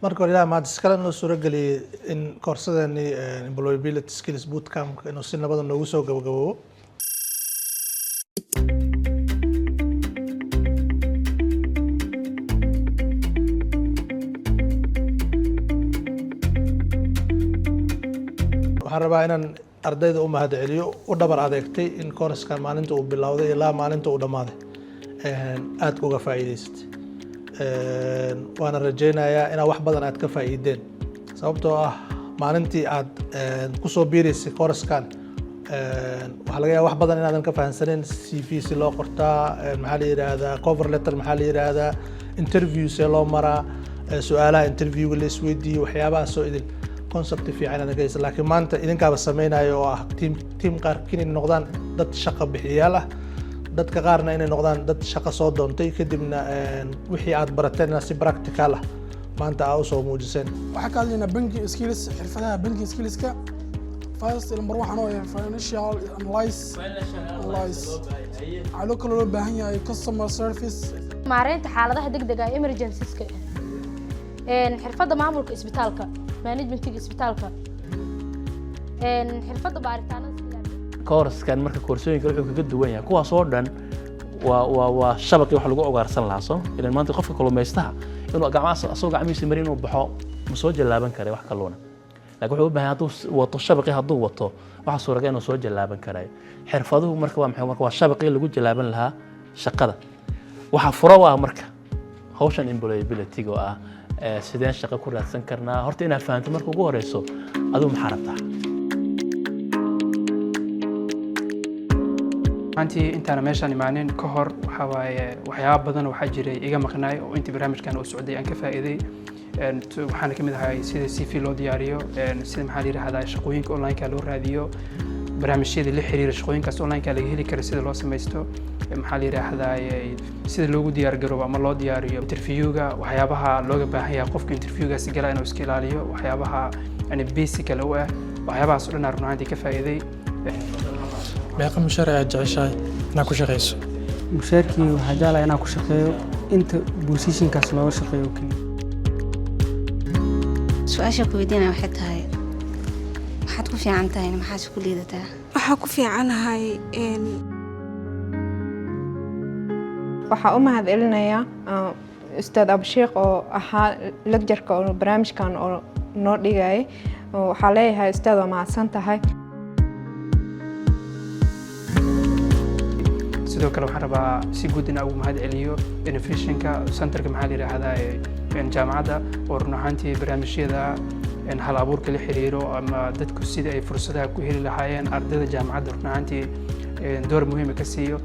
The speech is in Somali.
marka hore ilaa maad iskala noo suurageliyay in koorsadani employability skills bootcamp inuu si nabad ah noogu soo gabagaboobo. waxaan rabaa inaan ardayda u mahadceliyo u dhabar adeegtay in koorskan maalinta uu bilowday ilaa maalinta uu dhamaaday aad uga faa'iidaysatay. waana rajaynayaa inaad wax badan aad ka faa'iideen sababtoo ah maalintii aad ku soo biiraysay koorskan waxaa laga yaabaa wax badan inaadan ka fahansanin CV si loo qortaa maxaa la yiraahdaa cover letter maxaa la yiraahdaa interview see loo maraa su'aalaha interviewga la isweydiiyo waxyaabaha soo idin concept fiican aan geysa laakiin maanta idinkaaba sameynaayo oo ah team qaarkiin inay noqdaan dad shaqo bixiyaal ah dadka qaarna inay noqdaan dad shaqo soo doontay kadibna wixii aad barateen si practical ah maanta aad u soo muujiseen. waxaa ka hadlaynaa banking skills xirfadaha banking skillska first number 1 oo financial analysis waxaa loo baahan yahay customer service maareynta xaaladaha degdega ah emergencies-ka xirfadda maamulka isbitaalka managementiga isbitaalka xirfadda baaritaanada koorskan marka koorsooyinka wuxuu kaga duwan yahay kuwaas oo dhan waa shabaqii wax lagu ogaarsan lahaa soo ilaan maanta qofka kalluumaystaha inuu asoo gacmihiisa marin inuu baxo ma soo jallaaban karay wax kalluuna laakiin wuxuu u baahan hadduu wato shabaqii hadduu wato waxa suuragal inuu soo jallaaban karay xirfaduhu marka waa maxay marka waa shabaqii lagu jallaaban lahaa shaqada waxa furo waa marka hawshan employability oo ah sideen shaqo ku raadsan karnaa horta inaad fahanto marka ugu horeyso aduu maxaa rabtaa antii intaana meeshaan imaanin ka hor waxa waaye waxyaabo badan waxa jiray iga maqnaay oo intii barnaamijkan uu socday aan ka faa'iiday waxaana kamid ahay sida CV loo diyaariyo sida maxaa la yiraahdaa shaqooyinka online-ka loo raadiyo barnaamijyada la xiriira shaqooyinkaas online-ka laga heli karo sida loo samaysto maxaa la yiraahdaa sida loogu diyaar garoobo ama loo diyaariyo interview-ga waxyaabaha looga baahan yahay qofka interview-gaasi gala inuu iska ilaaliyo waxyaabaha yani basic kale u ah waxyaabahaas oo dhan aan runtii ka faa'iiday. meeqa mushaar aad jeceshahay inaad ku shaqeyso? mushaarkii waxaa jeclahay inaan ku shaqeeyo inta positionkaas looga shaqeeyo kaliya. su-aasha ku weydiinaya waxay tahay maxaad ku fiican tahay maxaad ku liidataa? waxaa ku fiicanahay waxaa u mahadcelinayaa ustaad Absheekh oo ahaa lecture-ka oo barnaamijkan oo noo dhigay waxaa leeyahay ustaad waa mahadsan tahay. sidoo kale waxaan rabaa si guud inaan ugu mahadceliyo innovationka centerka maxaa la yiraahdaa jaamacadda oo run ahaantii barnaamijyada hal abuurka la xiriiro ama dadku sida ay fursadaha ku heli lahaayeen ardayda jaamacadda run ahaantii door muhiim ah ka siiyo